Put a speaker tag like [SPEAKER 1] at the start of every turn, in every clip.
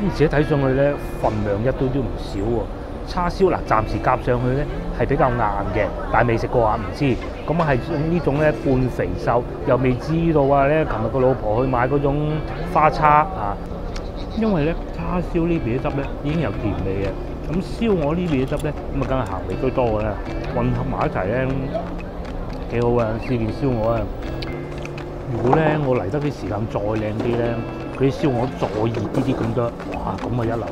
[SPEAKER 1] 而且睇上去咧份量一都唔少喎。叉燒嗱，暫時夾上去咧係比較硬嘅，但係未食過啊，唔知。咁係呢種咧半肥瘦，又未知道啊咧。琴日個老婆去買嗰種花叉啊，因為咧叉燒呢邊啲汁咧已經有甜味嘅，咁燒鵝呢邊啲汁咧咁啊梗係鹹味居多嘅啦，混合埋一齊咧幾好啊！試件燒鵝啊！如果咧我嚟得啲時間再靚啲咧，佢啲燒鵝再熱啲咁多，哇！咁啊一流啦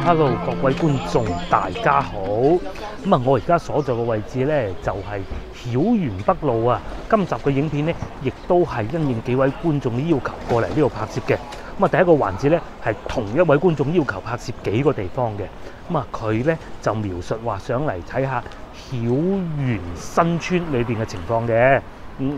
[SPEAKER 1] ！Hello， 各位觀眾，大家好。咁啊，我而家所在嘅位置咧就係曉園北路啊。今集嘅影片咧，亦都係因應幾位觀眾嘅要求過嚟呢度拍攝嘅。咁啊，第一個環節咧係同一位觀眾要求拍攝幾個地方嘅。咁啊，佢咧就描述話想嚟睇下曉園新村裏邊嘅情況嘅。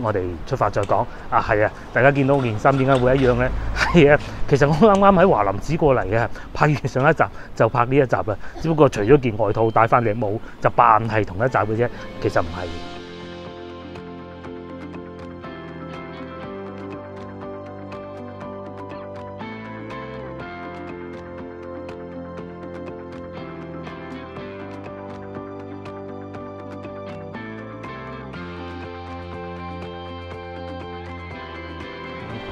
[SPEAKER 1] 我哋出發再講。係啊，大家見到件衫點解會一樣咧？係啊，其實我啱啱喺華林寺過嚟嘅，拍完上一集就拍呢一集啦。只不過除咗件外套戴翻頂帽，就扮係同一集嘅啫。其實唔係。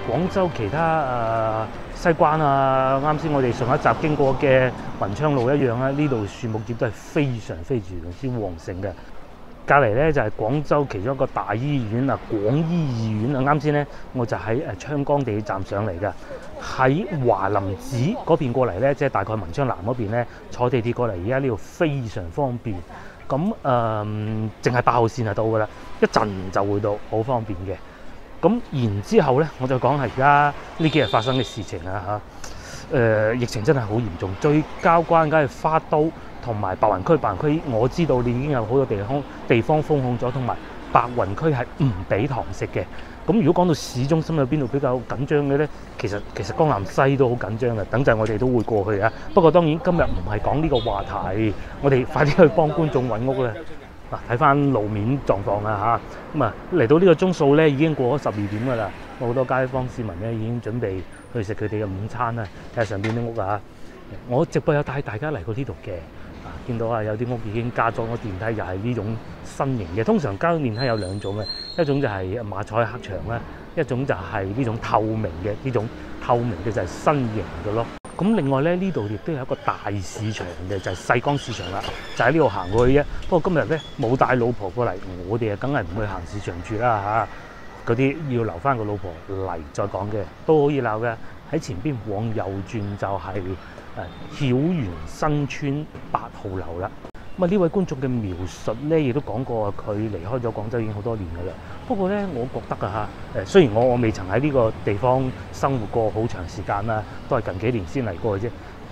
[SPEAKER 1] 廣州其他西關啊，啱先我哋上一集經過嘅文昌路一樣啦，呢度樹木葉都係非常之旺盛嘅。隔離咧就係廣州其中一個大醫院啊，廣醫醫院啊。啱先咧我就喺昌崗地鐵站上嚟㗎，喺華林寺嗰邊過嚟咧，即係大概文昌南嗰邊咧，坐地鐵過嚟，而家呢度非常方便。咁淨係8號線就到㗎啦，一陣就會到，好方便嘅。咁然之後咧，我就講係而家呢幾日發生嘅事情啊嚇。疫情真係好嚴重，最交關梗係花都同埋白雲區。白雲區我知道你已經有好多地方封控咗，同埋白雲區係唔俾堂食嘅。咁如果講到市中心有邊度比較緊張嘅咧，其實江南西都好緊張嘅。等陣我哋都會過去啊。不過當然今日唔係講呢個話題，我哋快啲去幫觀眾揾屋啦。嗱，睇翻路面狀況啊嚇，咁啊嚟到呢個鐘數咧，已經過咗12點㗎啦。好多街坊市民咧已經準備去食佢哋嘅午餐啦。睇下上邊啲屋啊，我直播有帶大家嚟過呢度嘅。見到啊有啲屋已經加裝咗電梯，又係呢種新型嘅。通常加裝電梯有兩種嘅，一種就係馬賽克牆啦，一種就係呢種透明嘅。呢種透明嘅就係新型嘅咯。咁另外咧，呢度亦都有一個大市場嘅，就係西江市場啦，就喺呢度行過去啫。不過今日咧冇帶老婆過嚟，我哋啊梗係唔去行市場住啦嚇。嗰啲要留翻個老婆嚟再講嘅，都好熱鬧嘅。喺前邊往右轉就係曉園新村8號樓啦。咁啊呢位觀眾嘅描述咧，亦都講過佢離開咗廣州已經好多年㗎啦。不過咧，我覺得啊嚇，雖然我未曾喺呢個地方生活過好長時間啦，都係近幾年先嚟過嘅啫。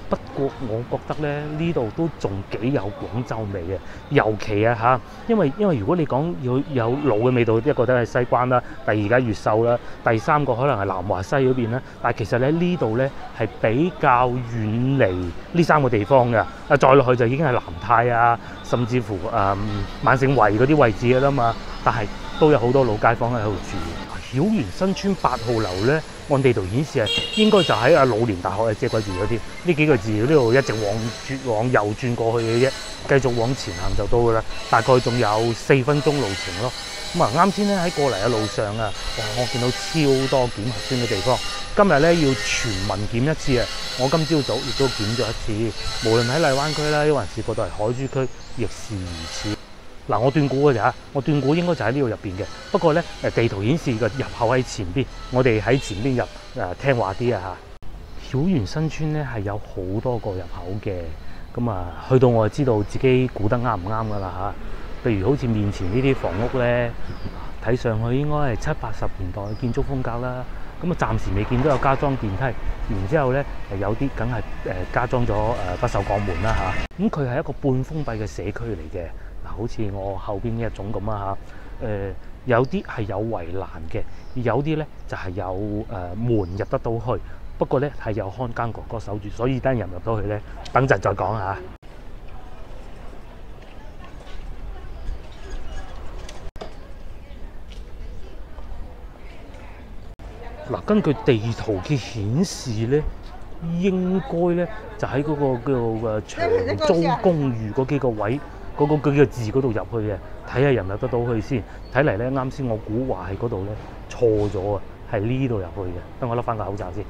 [SPEAKER 1] 不過我覺得咧，呢度都仲幾有廣州味嘅，尤其啊嚇，因為如果你講要有老嘅味道，一個都係西關啦，第二而家越秀啦，第三個可能係南華西嗰邊啦。但係其實咧呢度咧係比較遠離呢3個地方嘅。再落去就已經係南泰啊，甚至乎萬盛圍嗰啲位置㗎啦嘛。但係都有好多老街坊喺度住。曉園新村8號樓咧，按地圖顯示係應該就喺老年大學嘅借貴住嗰啲。呢幾個字呢度一直往右轉過去嘅啫，繼續往前行就到㗎啦。大概仲有4分鐘路程咯。咁啊啱先咧喺過嚟嘅路上啊，我見到超多檢核酸嘅地方。今日咧要全民檢一次啊！我今朝早亦都檢咗一次，無論喺荔灣區啦，還是過到嚟海珠區，亦是如此。嗱，我斷估嘅咋，我斷估應該就喺呢度入邊嘅。不過咧，地圖顯示個入口喺前邊，我哋喺前邊入，聽話啲啊嚇。曉園新村咧係有好多個入口嘅，咁啊去到我就知道自己估得啱唔啱噶啦嚇。譬如好似面前呢啲房屋咧，睇上去應該係70、80年代嘅建築風格啦。咁啊暫時未見到有加裝電梯，然之後咧有啲梗係加裝咗不鏽鋼門啦嚇。咁佢係一個半封閉嘅社區嚟嘅。好似我後邊呢一種咁啊嚇，有啲係有圍欄嘅，有啲咧就係有門入得到去，不過咧係有看更哥哥守住，所以等人入到去咧，等陣再講嚇。嗱，根據地圖嘅顯示咧，應該咧就喺嗰個叫做長租公寓嗰幾個位，嗰幾個字嗰度入去嘅，睇下入唔入得到去先。睇嚟咧，啱先我估話喺嗰度咧錯咗啊，係呢度入去嘅。等我笠翻個口罩先。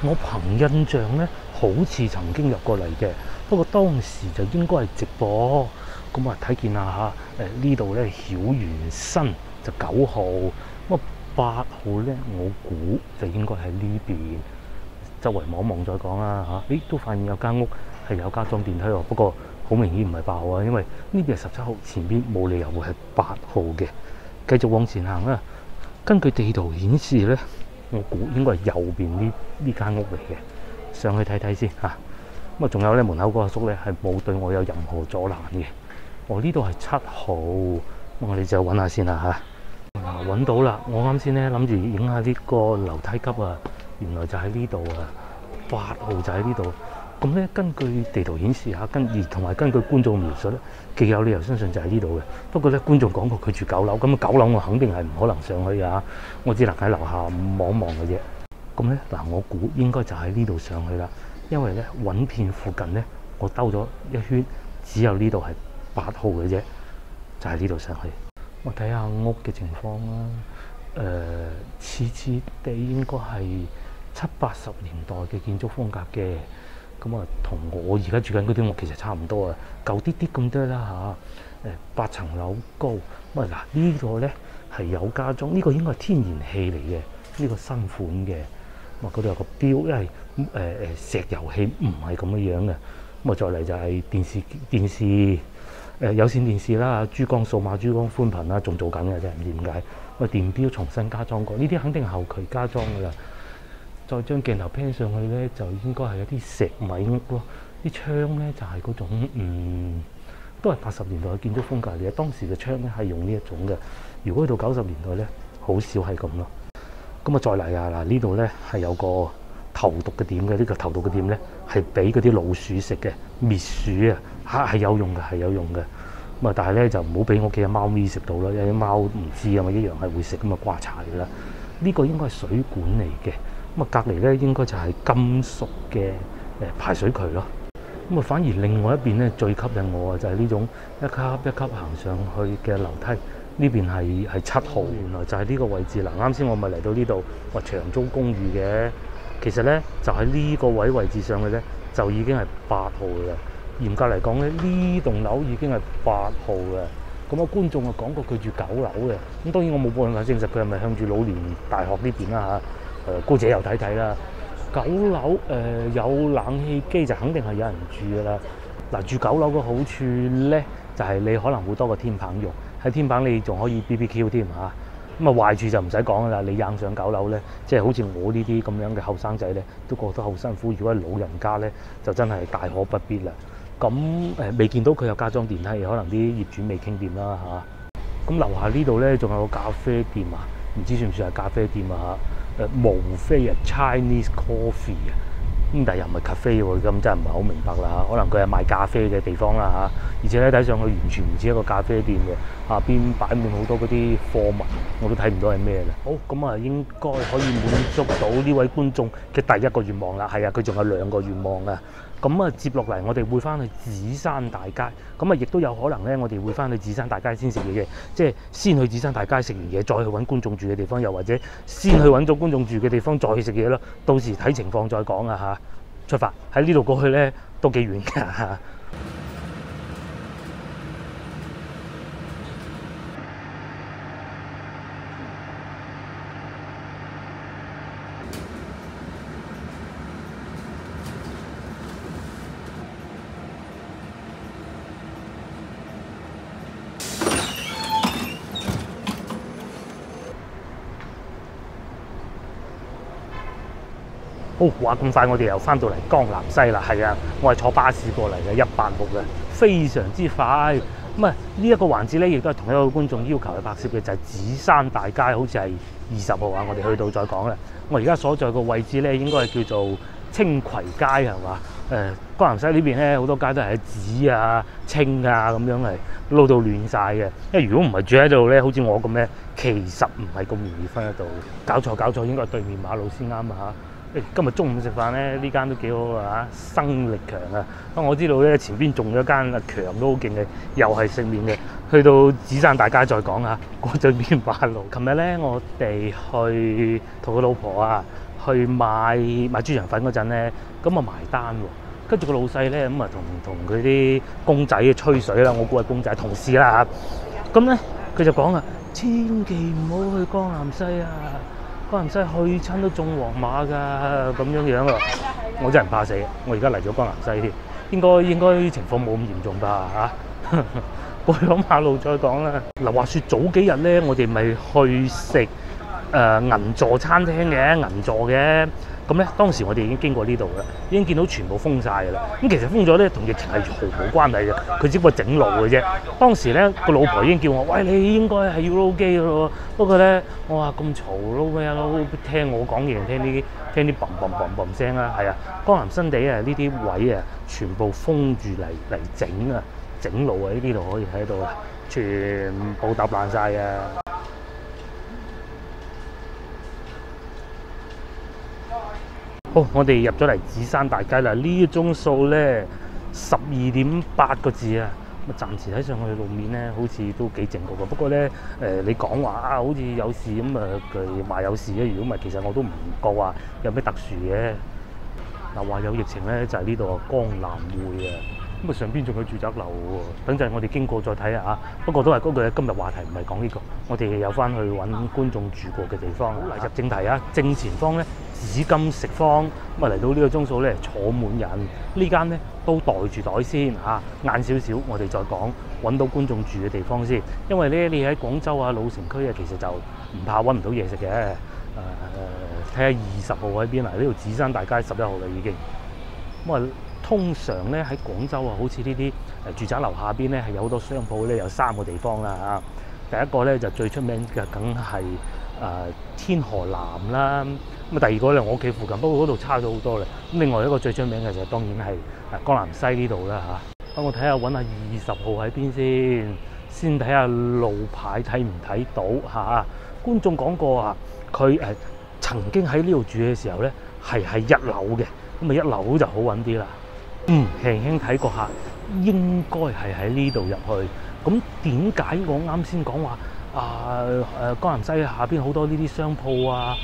[SPEAKER 1] 我憑印象咧，好似曾經入過嚟嘅，不過當時就應該係直播。咁啊，睇見下嚇，呢度咧曉園新就9號，咁啊8號咧，我估就應該喺呢邊。周圍望一望再講啦嚇。都發現有間屋係有加裝電梯喎，不過好明顯唔係8號啊，因為呢邊係17號，前邊冇理由會係8號嘅。繼續往前行啦，根據地圖顯示咧，我估應該係右邊呢間屋嚟嘅，上去睇睇先嚇。咁啊，仲有咧門口嗰個叔咧係冇對我有任何阻攔嘅。呢度係7號，我哋就揾下先啦嚇。揾到啦！我啱先咧諗住影下呢個樓梯級啊，原來就喺呢度啊，8號就喺呢度。咁咧根據地圖顯示嚇，同埋根據觀眾描述咧，極有理由相信就喺呢度嘅。不過咧，觀眾講過佢住9樓，咁9樓我肯定係唔可能上去㗎，我只能喺樓下望一望嘅啫。咁咧嗱，我估應該就喺呢度上去啦，因為咧揾遍附近咧，我兜咗一圈，只有呢度係8號嘅啫，就喺呢度上去。我睇下屋嘅情況啦。似地應該係70、80年代嘅建築風格嘅。咁啊，同我而家住緊嗰啲屋其實差唔多啊，舊啲啲咁多啦嚇。8層樓高。咁啊嗱，呢個咧係有加裝，呢個應該係天然氣嚟嘅，呢個新款嘅。咁啊，嗰度有個標，因為石油氣唔係咁樣嘅。咁啊，再嚟就係電視。有線電視啦，珠江數碼、珠江寬頻啦，仲做緊嘅啫，唔知點解。電錶重新加裝過，呢啲肯定係後期加裝㗎啦。再將鏡頭 pan 上去咧，就應該係一啲石米屋咯。啲窗咧就係嗰種都係80年代嘅建築風格嚟嘅。當時嘅窗咧係用呢一種嘅。如果去到90年代咧，好少係咁咯。咁啊，再嚟啊嗱，呢度咧係有個投毒嘅點嘅，呢個投毒嘅點咧係俾嗰啲老鼠食嘅，滅鼠啊，係有用嘅，係有用嘅。咁啊，但係咧就唔好俾屋企嘅貓咪食到啦，因為啲貓唔知啊嘛，一樣係會食咁啊，瓜柴㗎啦。呢個應該係水管嚟嘅。咁啊，隔離咧應該就係金屬嘅排水渠咯。咁啊，反而另外一邊咧最吸引我啊，就係呢種一級一級行上去嘅樓梯。呢邊係7號，原來就係呢個位置啦。啱先我咪嚟到呢度話長租公寓嘅。其實咧，就喺呢個位置上去咧，就已經係8號啦。嚴格嚟講咧，呢棟樓已經係8號嘅。咁啊，觀眾啊講過佢住9樓嘅。咁當然我冇辦法證實佢係咪向住老年大學呢邊啦嚇。姑姐又睇睇啦。9樓有冷氣機就肯定係有人住㗎啦。嗱，住9樓嘅好處咧，就係你可能會多個天棚用。喺天棚你仲可以 BBQ 添嚇。咁啊，壞處就唔使講啦，你硬上9樓咧，即係好似我呢啲咁樣嘅後生仔咧，都覺得好辛苦。如果係老人家咧，就真係大可不必啦。咁未見到佢有加裝電梯，可能啲業主未傾掂啦嚇。咁樓下呢度咧仲有個咖啡店啊，唔知算唔算係咖啡店啊嚇？無非係 Chinese coffee 啊。咁但係又唔係 cafe 喎，咁真係唔係好明白啦嚇。可能佢係賣咖啡嘅地方啦嚇，而且咧睇上去完全唔似一個咖啡店嘅，下邊擺滿好多嗰啲貨物，我都睇唔到係咩啦。好，咁啊應該可以滿足到呢位觀眾嘅第一個願望啦。係啊，佢仲有2個願望啊。咁啊，接落嚟我哋會翻去紫山大街，咁啊亦都有可能咧，我哋會翻去紫山大街先食嘢嘅，即係先去紫山大街食完嘢，再去揾觀眾住嘅地方，又或者先去揾咗觀眾住嘅地方再去食嘢咯。到時睇情況再講啊嚇。出發喺呢度過去咧都幾遠㗎嚇。好，話咁快我哋又翻到嚟江南西啦。係啊，我係坐巴士過嚟嘅186嘅，非常之快。咁啊，呢一個環節咧，亦都係同一個觀眾要求去拍攝嘅，就係紫山大街，好似係20號啊。我哋去到再講啦。我而家所在個位置咧，應該係叫做青葵街係嘛？江南西呢邊咧好多街都係紫啊、青啊咁樣嚟撈到亂晒嘅。因為如果唔係住喺度咧，好似我咁咧，其實唔係咁容易分得到。搞錯，應該係對面馬路先啱啊！今日中午食飯咧，呢間都幾好啊，生力強啊！我知道咧前邊仲有一間阿強都好勁嘅，又係食麵嘅。去到紫山大街再講下，過咗邊馬路。琴日咧，我哋去同個老婆啊去買豬腸粉嗰陣咧，咁啊埋單喎。跟住個老細咧咁啊同佢啲公仔吹水啦，我估係公仔同事啦嚇。咁咧佢就講啊，千祈唔好去江南西啊！江南西去親都中黃碼㗎，咁樣啊！我真係唔怕死，我而家嚟咗江南西添，應該情況冇咁嚴重吧嚇。過咗馬路再講啦。嗱，話説早幾日咧，我哋咪去食銀座餐廳嘅銀座嘅。咁咧，當時我哋已經經過呢度啦，已經見到全部封晒㗎啦。咁其實封咗咧，同疫情係毫無關係嘅，佢只不過整路嘅啫。當時咧，個老婆已經叫我：喂，你應該係要撈機㗎咯。不過咧，我話咁嘈撈咩撈？聽我講嘢，聽啲嘣嘣聲啦。係啊，江南新地啊，呢啲位啊，全部封住嚟整路啊！呢度可以睇到啊，全部搭爛晒啊！好，我哋入咗嚟紫山大街啦。呢個鐘數咧12.8個字啊。咁暫時睇上去路面咧，好似都幾靜個喎。不過咧，你講話啊，好似有事咁啊，佢話有事咧。如果唔係，其實我都唔覺話有咩特殊嘅。嗱，話有疫情咧，就係呢度啊，江南匯啊。咁啊，上邊仲有住宅樓喎。等陣我哋經過再睇下嚇。不過都係嗰句，今日話題唔係講呢個，我哋有翻去揾觀眾住過嘅地方。好，嚟入正題啊！正前方咧，紫金食坊，咁啊嚟到呢個鐘數咧，坐滿人。呢間咧都袋住袋先嚇，晏少少我哋再講揾到觀眾住嘅地方先。因為咧，你喺廣州啊、老城區啊，其實就唔怕揾唔到嘢食嘅。睇下20號喺邊啊？呢度紫山大街11號啦已經。咁啊，通常咧喺廣州啊，好似呢啲住宅樓下邊咧係有好多商鋪咧，有3個地方啦嚇。第一個咧就最出名嘅，梗係天河南啦。咁啊，第二個咧我屋企附近，不過嗰度差咗好多啦。咁另外一個最出名嘅就當然係江南西呢度啦嚇。等我睇下揾下20號喺邊先睇下路牌睇唔睇到嚇。觀眾講過啊，佢曾經喺呢度住嘅時候咧係喺1樓嘅，咁啊1樓就好揾啲啦。輕輕睇過下，應該係喺呢度入去。咁點解我啱先講話江南西下邊好多呢啲商鋪啊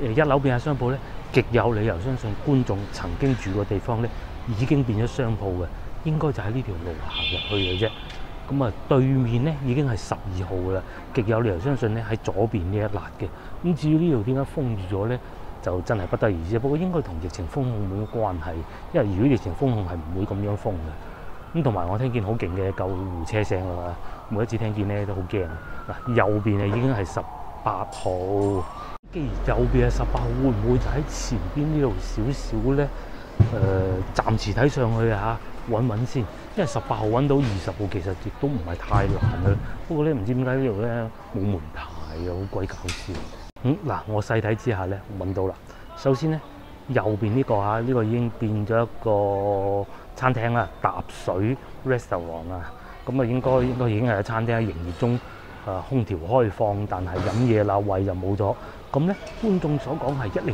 [SPEAKER 1] ？1樓變下商鋪咧，極有理由相信觀眾曾經住過地方咧已經變咗商鋪嘅，應該就喺呢條路行入去嘅啫。咁啊，對面咧已經係12號啦，極有理由相信咧喺左邊呢一欄嘅。咁至於呢度點解封住咗咧，就真係不得而知。不過應該同疫情封控冇乜關係，因為如果疫情封控係唔會咁樣封嘅。咁同埋我聽見好勁嘅救護車聲啦，每一次聽見咧都好驚。嗱，右邊啊已經係18號，既然右邊係18號，會唔會就喺前邊呢度少少咧？暫時睇上去啊嚇，揾揾先。因為18號揾到20號，其實亦都唔係太難嘅。不過咧，唔知點解呢度咧冇門牌嘅，好鬼搞笑。嗱，我細睇之下咧揾到啦。首先咧，右邊呢個嚇，呢個已經變咗一個餐廳啦，踏水 restaurant 啊。咁啊，應該已經係餐廳營業中，空調開放，但係飲嘢啦位就冇咗。咁咧，觀眾所講係102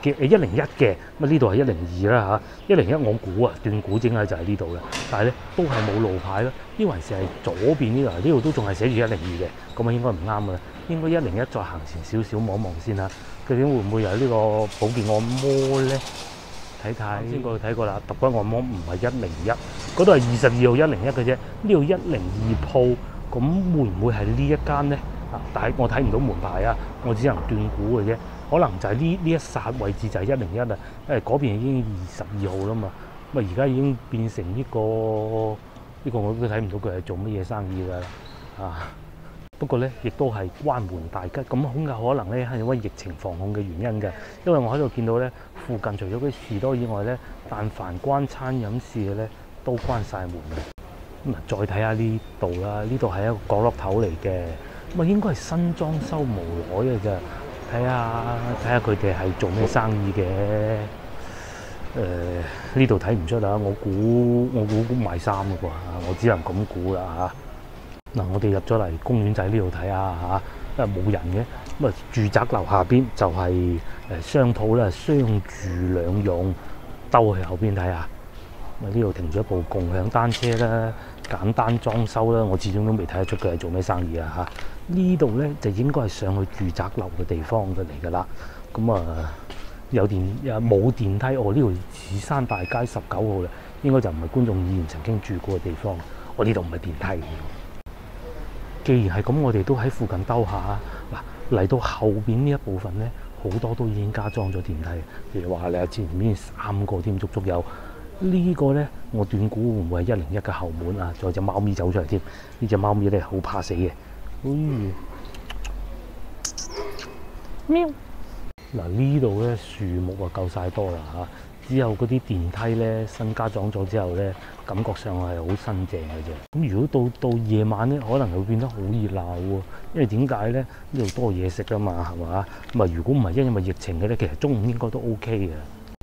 [SPEAKER 1] 嘅101嘅，咁啊呢度係102啦嚇，101我估啊斷估整係就係呢度啦，但係咧都係冇路牌啦，呢還是係左邊呢度，呢度都仲係寫住102嘅，咁啊應該唔啱嘅，應該101再行前少少望一望先嚇，究竟會唔會有呢個保健按摩咧？睇睇先過去睇過啦，揼骨按摩唔係101，嗰度係22號101嘅啫，呢度102鋪，咁會唔會係呢一間咧？但係我睇唔到門牌啊，我只能斷估嘅啫。可能就係呢一剎位置就係101啊，因為嗰邊已經22號啦嘛。咁啊而家已經變成呢個我都睇唔到佢係做乜嘢生意㗎啊。不過咧，亦都係關門大吉，咁好有可能咧係因為疫情防控嘅原因嘅。因為我喺度見到咧，附近除咗啲士多以外咧，但凡關餐飲事嘅咧都關晒門嘅。咁啊，再睇下呢度啦，呢度係一個角落頭嚟嘅。咁啊，應該係新裝修無耐嘅咋，睇下佢哋係做咩生意嘅。呢度睇唔出啦，我估賣衫嘅啩，我只能咁估啦嚇。嗱，我哋入咗嚟公園仔呢度睇下嚇，冇人嘅。咁啊，住宅樓下邊就係商鋪啦，商住兩用。兜去後邊睇下，咁呢度停咗一部共享單車啦，簡單裝修啦，我始終都未睇得出佢係做咩生意啊嚇。呢度咧就應該係上去住宅樓嘅地方嚟㗎啦。咁有冇電梯？呢度紫山大街19號啦，應該就唔係觀眾以前曾經住過嘅地方。我呢度唔係電梯。既然係咁，我哋都喺附近兜下。嗱，嚟到後邊呢一部分咧，好多都已經加裝咗電梯。譬如話你前面3個添，足足有。呢個咧，我斷估會唔會係101嘅後門啊？仲有隻貓咪走出嚟添。呢隻貓咪咧好怕死嘅。喵！嗱，呢度咧樹木啊夠晒多啦嚇，只有嗰啲電梯咧新加裝咗之後咧，感覺上係好新淨嘅啫。咁如果到夜晚咧，可能會變得好熱鬧喎。因為點解咧？呢度多嘢食啊嘛，係嘛？咁啊，如果唔係因為疫情嘅咧，其實中午應該都 OK 嘅。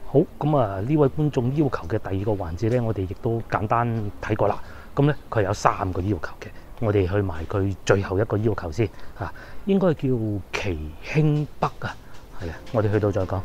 [SPEAKER 1] 好，咁啊呢位觀眾要求嘅第2個環節咧，我哋亦都簡單睇過啦。咁咧佢有3個要求嘅，我哋去埋佢最後一個要求先嚇，應該叫奇興北啊。係啊，我哋去到再講。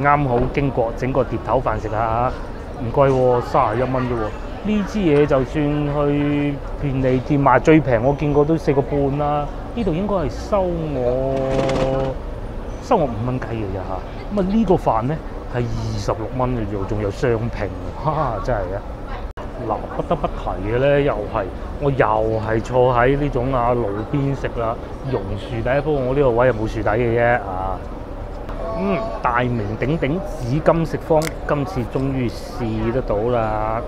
[SPEAKER 1] 啱好經過，整個碟頭飯食下，唔貴喎，31蚊啫喎。呢支嘢就算去便利店賣最平，我見過都4個半啦。呢度應該係收我5蚊雞嘅啫嚇。咁啊呢個飯咧係26蚊嘅啫，仲有雙拼，真係啊！嗱，不得不提嘅咧，我又係坐喺呢種路邊食啦，榕樹底。不過我呢個位又冇樹底嘅啫啊。大名鼎鼎紫金食坊，今次終於試得到啦，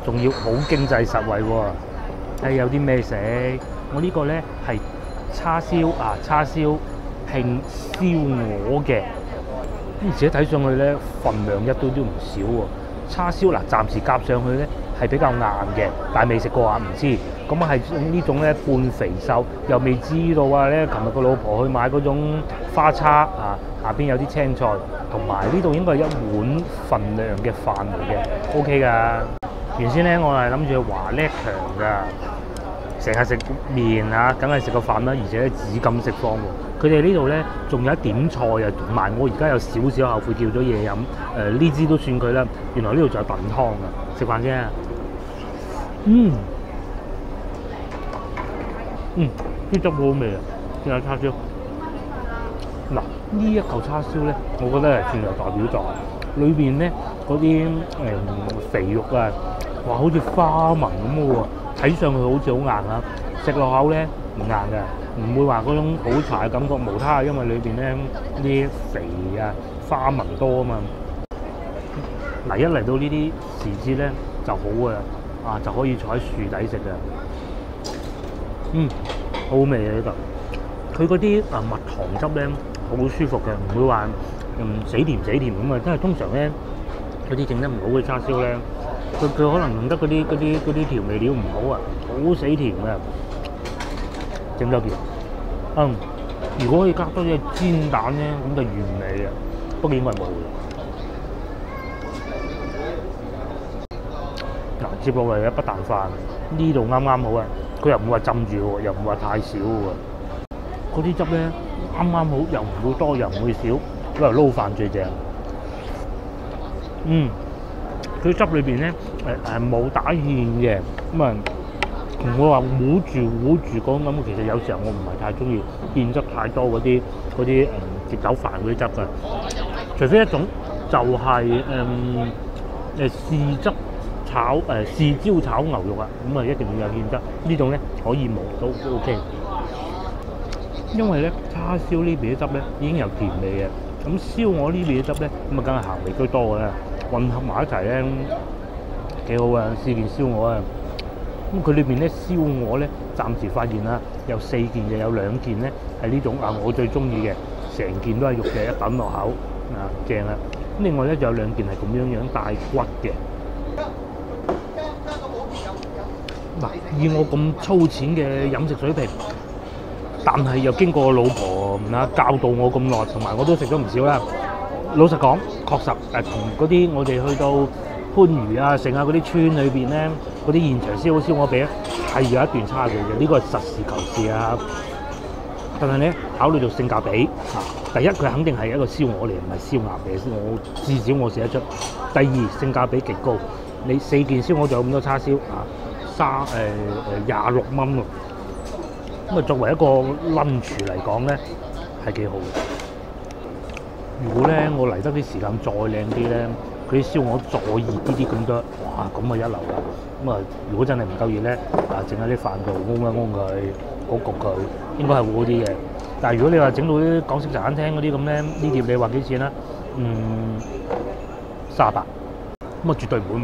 [SPEAKER 1] 仲要好經濟實惠喎。有啲咩食？我呢個咧係叉燒拼燒鵝嘅，而且睇上去咧份量一堆都唔少喎。叉燒暫時夾上去咧係比較硬嘅，但係未食過啊，唔知。咁係呢種咧半肥瘦，又未知道咧。琴日個老婆去買嗰種花叉啊。下邊有啲青菜，同埋呢度應該係1碗份量嘅飯嚟嘅 ，OK 㗎。原先咧我係諗住去華叻強㗎，成日食麵啊，梗係食個飯啦。而且紫金食坊喎，佢哋呢度咧仲有一點菜啊，同埋我而家有少少後悔叫咗嘢飲。呢支都算佢啦。原來呢度仲有燉湯㗎，食飯先。啲汁好好味啊！仲有叉燒。嗱，呢一嚿叉燒咧，我覺得係算係代表作。裏邊咧嗰啲肥肉啊，哇，好似花紋咁嘅喎，睇上去好似好硬啊，食落口咧唔硬嘅，唔會話嗰種好柴嘅感覺。無他，因為裏邊咧啲肥啊花紋多啊嘛。嗱，一嚟到呢啲時節咧就好啊，就可以坐喺樹底食嘅。好味啊呢度！佢嗰啲蜜糖汁咧〜好舒服嘅，唔會話死甜咁啊！因為通常咧嗰啲整得唔好嘅叉燒咧，佢可能用得嗰啲調味料唔好啊，好死甜嘅。整多件，如果可以加多隻煎蛋咧，咁就完美啊！不過因為冇嗱，接落嚟一筆啖飯，呢度啱啱好啊！佢又唔會話浸住喎，又唔會話太少喎。嗰啲汁咧〜啱啱好，又唔會多，又唔會少，攞嚟撈飯最正。佢汁裏邊咧冇打芡嘅，咁啊唔會話糊住嗰種咁。其實有時候我唔係太中意芡汁太多嗰啲碟頭飯嗰啲汁㗎，除非一種就係豉汁豉椒炒牛肉啊，咁啊一定要有芡汁。呢種咧可以冇都 OK。因為咧叉燒呢邊啲汁咧已經有甜味嘅，咁燒鵝呢邊啲汁咧咁啊梗係鹹味居多嘅啦，混合埋一齊咧幾好啊！試件燒鵝啊，咁佢裏邊咧燒鵝咧暫時發現啦，有4件嘅，有2件咧係呢種啊我最中意嘅，成件都係肉嘅，一揼落口啊正啊！另外咧就有2件係咁樣帶骨嘅。嗱，以我咁粗淺嘅飲食水平，但係又經過我老婆教導我咁耐，同埋我都食咗唔少啦。老實講，確實同嗰啲我哋去到番禺啊、剩啊嗰啲村裏邊咧，嗰啲現場燒鵝比咧，係有一段差距嘅。呢個係實事求是啊。但係咧，考慮到性價比第一佢肯定係一個燒鵝嚟，唔係燒鴨嘅。我至少我試得出。第二性價比極高，你4件燒鵝仲有咁多叉燒26蚊喎。咁啊，作為一個lunch嚟講咧，係幾好嘅。如果咧我嚟得啲時間再靚啲咧，佢啲燒鵝再熱啲咁多，哇！咁啊一流啦。咁啊，如果真係唔夠熱咧，整喺啲飯度燶一燶佢，好焗佢，應該係會好啲嘅。但係如果你話整到啲港式茶餐廳嗰啲咁咧，呢碟你話幾錢啦？38。咁啊，絕對唔會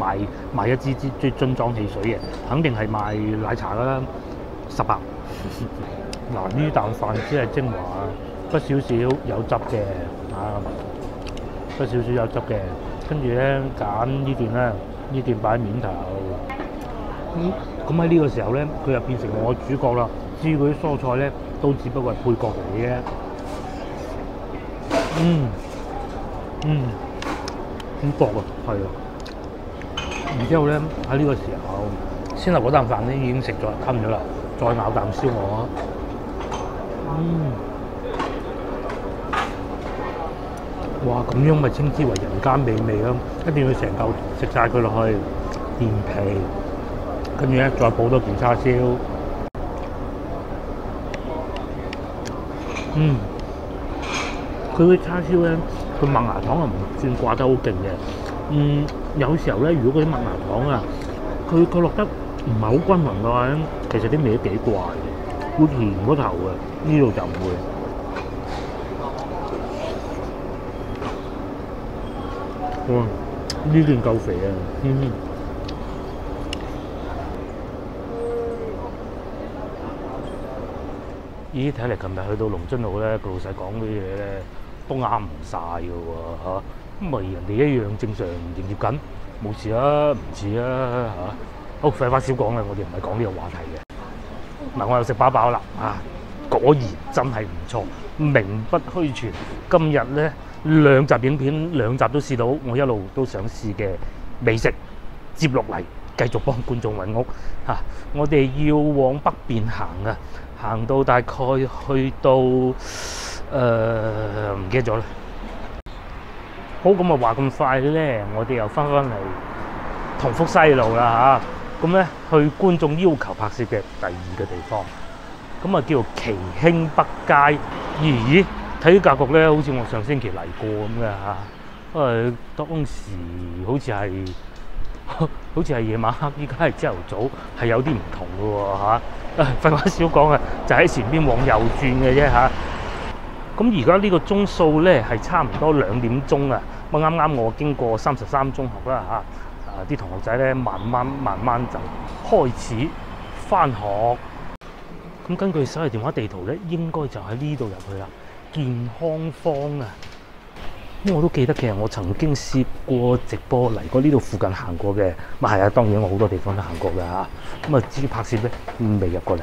[SPEAKER 1] 賣一支樽裝汽水嘅，肯定係賣奶茶噶啦，18。嗱，呢啖飯只係精華，不少少有汁嘅，不少少有汁嘅。跟住咧揀呢段咧，呢段擺面頭。咁喺呢個時候咧，佢就變成我主角啦。至於嗰啲蔬菜咧，都只不過係配角嚟嘅啫。咁薄啊，係啊。然之後咧喺呢個時候，先頭嗰啖飯咧已經食咗吞咗啦，再咬啖燒鵝。哇！咁樣咪稱之為人間美味咯！一定要成嚿食晒佢落去，連皮，跟住咧再補多件叉燒。佢嘅叉燒咧，佢麥芽糖啊唔算掛得好勁嘅。有時候咧，如果嗰啲麥芽糖啊，佢落得唔係好均勻嘅話咧，其實啲味都幾怪嘅，會甜嗰頭嘅。呢度就唔會。哇！呢段夠肥啊！咦，睇嚟琴日去到龍津路咧，個老細講啲嘢咧都啱唔晒嘅喎嚇。咁咪人哋一樣正常營業緊，冇事啊，唔似啊嚇。好，廢話少講啦，我哋唔係講呢個話題嘅。嗱，我又食飽飽啦果然真係唔錯，名不虛傳。今日咧2集影片2集都試到我一路都想試嘅美食，接落嚟繼續幫觀眾揾屋我哋要往北邊行啊，行到大概去到唔記得咗啦。好，咁啊話咁快咧，我哋又翻嚟同福西路啦咁咧去觀眾要求拍攝嘅第2個地方，咁啊叫做奇興北街。咦？睇啲格局咧，好似我上星期嚟過咁嘅當時好似係夜晚黑，依家係朝頭早，係有啲唔同嘅喎廢話少講啊，就喺前邊往右轉嘅啫咁而家呢個鐘數咧係差唔多2點鐘啊。咁啱我經過33中學啦啲同學仔咧慢慢就開始返學。咁根據手提電話地圖咧，應該就喺呢度入去啦。健康坊咁我都記得嘅，我曾經試過直播嚟過呢度附近行過嘅。係啊，當然我好多地方都行過嘅咁至於拍攝咧，未入過嚟。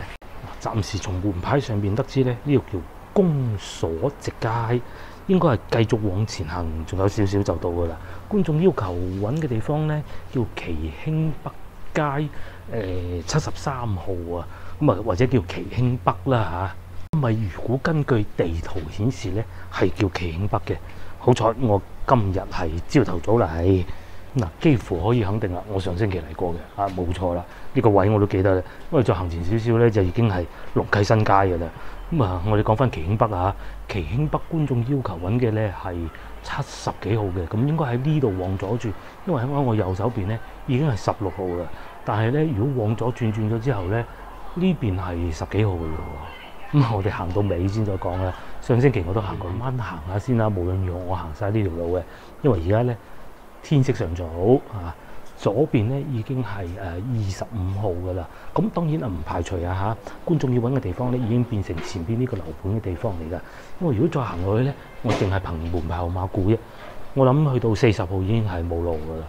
[SPEAKER 1] 暫時從門牌上邊得知咧，呢度叫公所直街，應該係繼續往前行，仲有少少就到噶啦。觀眾要求揾嘅地方咧，叫奇興北街73號啊，或者叫奇興北啦如果根據地圖顯示咧，係叫奇興北嘅。好彩我今日係朝頭早嚟，幾乎可以肯定啦。我上星期嚟過嘅冇錯啦。呢個位我都記得啦，因為再行前少少咧，就已經係龍溪新街嘅啦。我哋講翻奇興北奇興北觀眾要求揾嘅咧係70幾號嘅，咁應該喺呢度往左轉，因為喺我右手邊咧已經係16號啦。但係咧，如果往左轉咗之後咧，呢邊係10幾號嘅喎。咁我哋行到尾先再講啦。上星期我都行過，慢行下先啦。無論如何，我行晒呢條路嘅，因為而家咧天色尚早啊。左邊咧已經係25號㗎啦。咁當然唔排除啊嚇，觀眾要揾嘅地方咧已經變成前邊呢個樓盤嘅地方嚟㗎。因為如果再行落去咧，我淨係憑門牌號碼估啫。我諗去到40號已經係冇路㗎啦。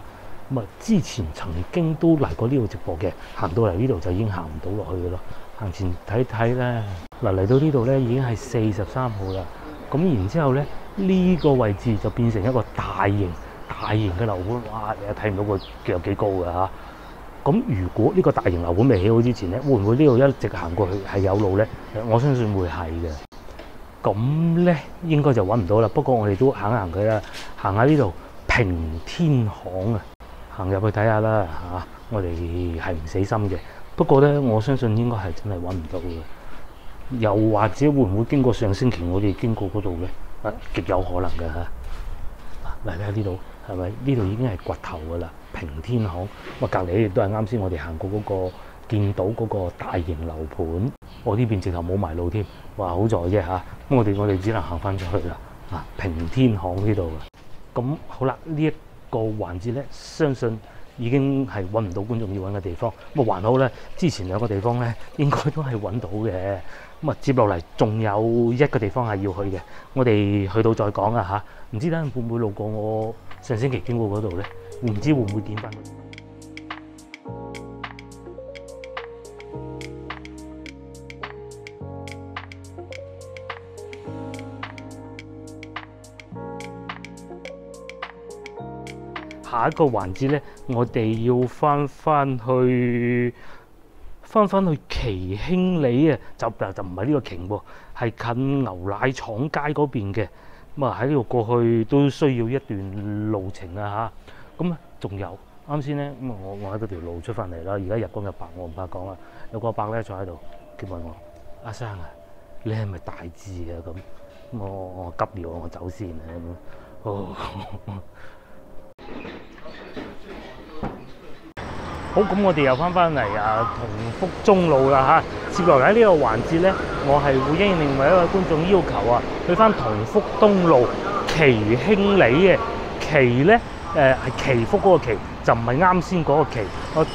[SPEAKER 1] 咁啊，之前曾經都嚟過呢度直播嘅，行到嚟呢度就已經行唔到落去㗎咯。行前睇睇咧，嗱嚟到呢度咧已經係43號啦。咁然之後咧，呢個位置就變成一個大型嘅樓盤，哇！你又睇唔到個腳有幾高㗎嚇。咁如果呢個大型樓盤未起好之前咧，會唔會呢度一直行過去係有路咧？我相信會係嘅。咁咧應該就揾唔到啦。不過我哋都行行佢啦，行下呢度平天巷啊，行入去睇下啦嚇。我哋係唔死心嘅。不過咧，我相信應該係真係揾唔到嘅。又或者會唔會經過上星期我哋經過嗰度咧？極有可能嘅嚇。嚟睇下呢度。係咪呢度已經係掘頭㗎啦？平天巷，隔離亦都係啱先我哋行過嗰個見到嗰個大型樓盤。我呢邊直頭冇埋路添，話好在啫嚇。咁我哋只能行翻出去啦。平天巷呢度。咁好啦，呢一個環節咧，相信已經係揾唔到觀眾要揾嘅地方。咁還好咧，之前2個地方咧應該都係揾到嘅。咁接落嚟仲有一個地方係要去嘅，我哋去到再講啊嚇。唔知咧會唔會路過我上星期經過嗰度咧？唔知會唔會見翻？下一個環節咧，我哋要翻去奇興里啊，就唔係呢個瓊喎，係近牛奶廠街嗰邊嘅。咁喺呢度過去都需要一段路程啊嚇。咁仲有啱先咧，咁我喺嗰條路出翻嚟啦。而家日光日白，我唔怕講啦。有個伯咧坐喺度，佢問我：阿生啊，你係咪大志啊？咁我急尿，我走先啊咁。好，咁我哋又翻嚟同福中路啦嚇。接落嚟喺呢個環節咧，我係會應另外一位觀眾要求啊，去翻同福東路奇興里嘅奇咧，係祈福嗰個奇，就唔係啱先嗰個奇。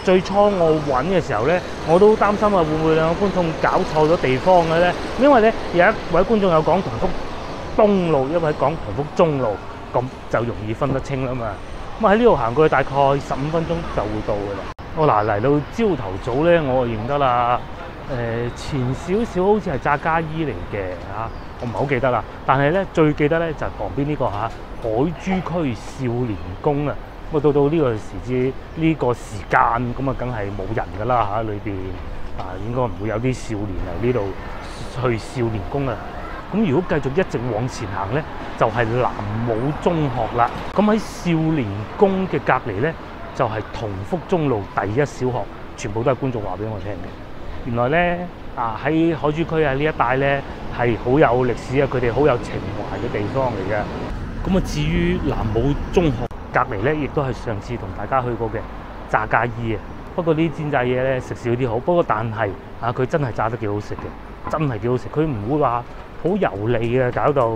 [SPEAKER 1] 最初我揾嘅時候咧，我都擔心會唔會兩個觀眾搞錯咗地方嘅咧，因為咧有一位觀眾有講同福東路，一位講同福中路，咁就容易分得清啦嘛。咁喺呢度行過去大概15分鐘就會到㗎啦。我嚟到朝頭早咧，我就認得啦。前少少好似係炸家衣嚟嘅嚇，我唔係好記得啦。但係咧最記得咧就係旁邊呢個海珠區少年宮啊。咁到呢個呢個時間咁啊，梗係冇人㗎啦嚇，裏邊應該唔會有啲少年嚟呢度去少年宮啊。咁如果繼續一直往前行咧，就係南武中學啦。咁喺少年宮嘅隔離咧，就係同福中路第一小學，全部都係觀眾話俾我聽嘅。原來咧喺海珠區呢一帶咧係好有歷史啊，佢哋好有情懷嘅地方嚟嘅。咁至於南武中學隔離咧，亦都係上次同大家去過嘅炸家衣啊。不過啲煎炸嘢咧食少啲好，不過但係佢真係炸得幾好食嘅，真係幾好食。佢唔會話好油膩嘅，搞到。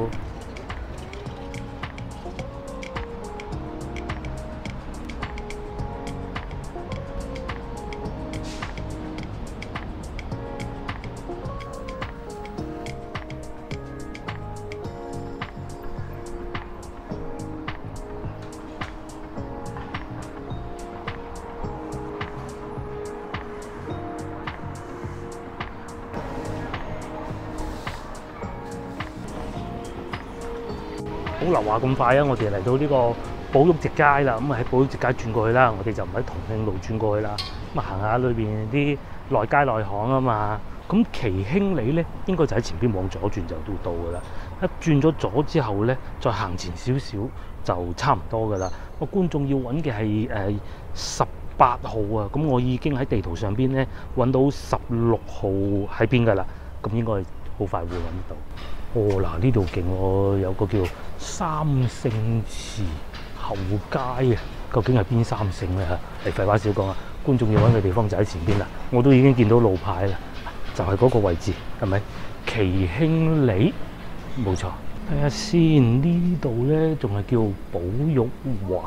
[SPEAKER 1] 好流話咁快啊！我哋嚟到呢個寶玉直街啦，咁喺寶玉直街轉過去啦，我哋就唔喺同慶路轉過去啦。咁行下裏邊啲內街內巷啊嘛。咁奇興里咧，應該就喺前邊往左轉就都到噶啦。一轉咗左之後咧，再行前少少就差唔多噶啦。個觀眾要揾嘅係18號啊，咁我已經喺地圖上邊咧揾到16號喺邊噶啦，咁應該好快會揾到。嗱，呢度勁喎，有個叫三聖祠後街啊！究竟係邊三聖咧嚇？你廢話少講啊！觀眾要揾嘅地方就喺前邊啦，我都已經見到路牌啦，就係嗰個位置，係咪？奇興里，冇錯。睇下先，呢度咧仲係叫保育橫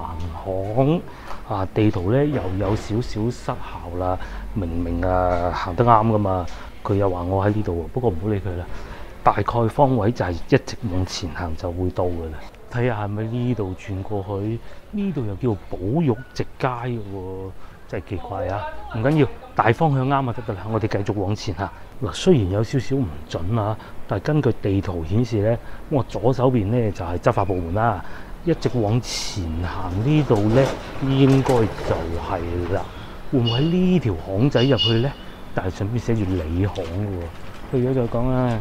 [SPEAKER 1] 巷啊！地圖咧又有少少失效啦，明明行得啱噶嘛，佢又話我喺呢度喎，不過唔好理佢啦。大概方位就係一直往前行就會到噶啦。睇下係咪呢度轉過去？呢度又叫保育直街嘅喎，真係奇怪啊！唔緊要，大方向啱就得啦。我哋繼續往前行。嗱，雖然有少少唔準啊，但係根據地圖顯示咧，我左手邊咧就係執法部門啦。一直往前行呢度咧，應該就係啦。會唔會喺呢條巷仔入去咧？但係上邊寫住里巷嘅喎，去咗再講啦。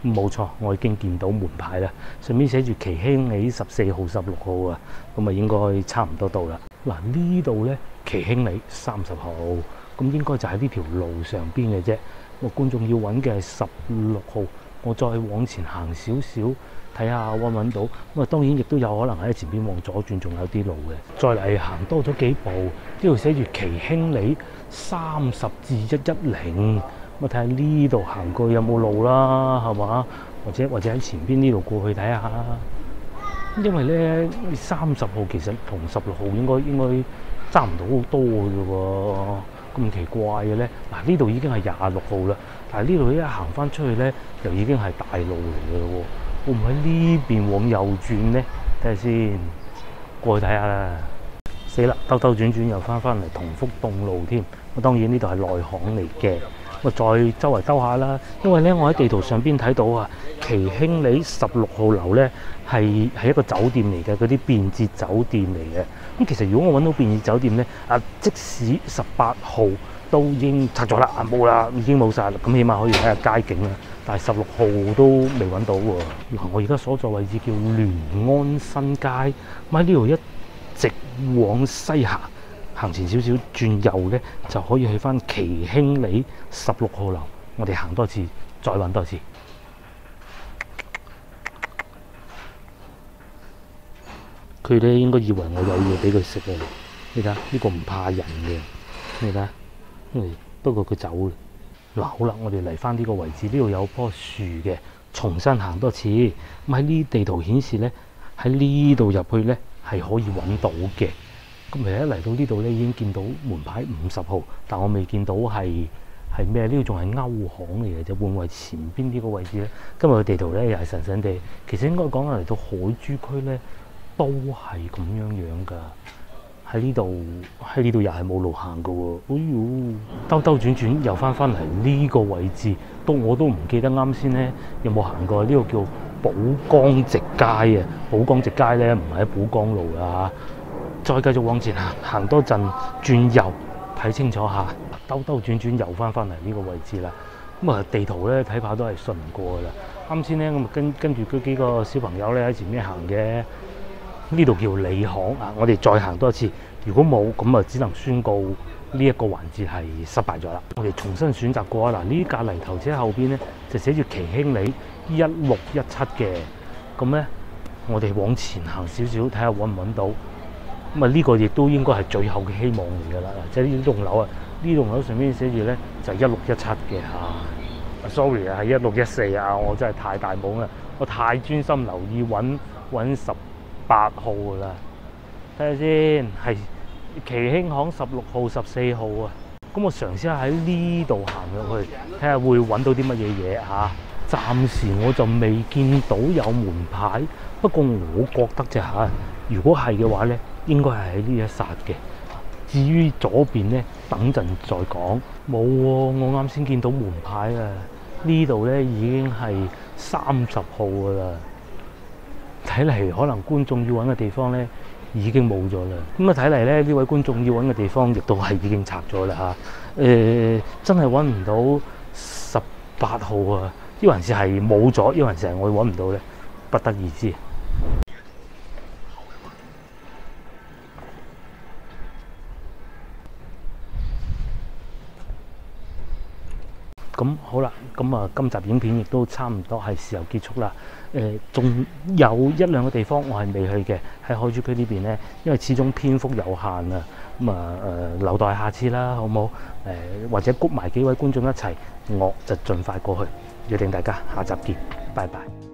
[SPEAKER 1] 冇錯，我已經見到門牌啦，上面寫住奇興里14號、16號啊，咁啊應該差唔多到啦。嗱，呢度咧奇興里30號，咁應該就喺呢條路上邊嘅啫。我觀眾要揾嘅係16號，我再往前行少少，睇下揾唔揾到。咁啊當然亦都有可能喺前邊往左轉，仲有啲路嘅。再嚟行多咗幾步，呢度寫住奇興里30至110。我睇下呢度行過有冇路啦，係嘛？或者喺前邊呢度過去睇下。因為咧30號其實同16號應該差唔到好多嘅啫喎，咁奇怪嘅咧。嗱，呢度已經係26號啦，但係呢度一行翻出去咧，就已經係大路嚟嘅咯喎。會唔會喺呢邊往右轉咧？睇下先，過去睇下啦。死啦，兜兜轉轉又翻嚟同福東路添。我當然呢度係內巷嚟嘅。我再周圍兜下啦，因為咧我喺地圖上邊睇到啊，奇興里16號樓咧係一個酒店嚟嘅，嗰啲便捷酒店嚟嘅。咁其實如果我揾到便捷酒店咧，即使18號都已經拆咗啦，冇啦，已經冇晒啦。咁起碼可以睇下街景啦。但係16號都未揾到喎。嗱，我而家所在位置叫聯安新街，咁喺呢度一直往西行。行前少少轉右咧，就可以去翻奇興里16號樓。我哋行多次，再揾多次。佢咧應該以為我有嘢俾佢食啊！你睇呢個唔怕人嘅，你睇，不過佢走啦。嗱，好啦，我哋嚟翻呢個位置，呢度有棵樹嘅，重新行多次。咁喺呢地圖顯示咧，喺呢度入去咧係可以揾到嘅。咁其實一嚟到呢度咧，已經見到門牌50號，但我未見到係咩？呢度仲係歐巷嚟嘅啫，會唔會前邊呢個位置咧？今日嘅地圖咧又係神神地，其實應該講嚟到海珠區咧都係咁樣㗎。喺呢度又係冇路行㗎喎。哎呦，兜兜轉轉又翻嚟呢個位置，我都唔記得啱先咧有冇行過呢個叫寶崗直街啊！寶崗直街咧唔係喺寶崗路啊。再繼續往前行多陣，轉右睇清楚下，兜兜轉轉又翻嚟呢個位置啦。咁啊地圖咧睇怕都係信唔過㗎啦。啱先咧咁跟住嗰幾個小朋友咧喺前面行嘅，呢度叫里巷啊。我哋再行多一次，如果冇咁啊，就只能宣告呢一個環節係失敗咗啦。我哋重新選擇過啊。嗱，呢架泥頭車後邊咧就寫住奇興里1617嘅。咁咧我哋往前行少少，睇下揾唔揾到。咁啊，呢個亦都應該係最後嘅希望嚟㗎啦，即係呢棟樓啊，呢棟樓上面寫住咧就係1617嘅嚇。Sorry 啊，係1614啊，我真係太大懵啦，我太專心留意揾18號㗎啦。睇下先，係奇興巷16號、14號啊。咁我嘗試下喺呢度行入去，睇下會揾到啲乜嘢嘢嚇。暫時我就未見到有門牌，不過我覺得啫嚇，如果係嘅話咧，應該係喺呢一剎嘅。至於左邊咧，等陣再講。冇喎，我啱先見到門牌啊！呢度咧已經係30號噶啦。睇嚟可能觀眾要揾嘅地方咧已經冇咗啦。咁啊睇嚟咧，呢位觀眾要揾嘅地方亦都係已經拆咗啦嚇。真係揾唔到18號啊！呢還是係冇咗，呢還是係我揾唔到咧，不得而知。咁好啦，咁啊，今集影片亦都差唔多係時候結束啦。仲有一兩個地方我係未去嘅，喺海珠區呢邊呢，因為始終篇幅有限啊，咁啊留待下次啦，好唔好？或者谷埋幾位觀眾一齊，我就盡快過去。約定大家下集見，拜拜。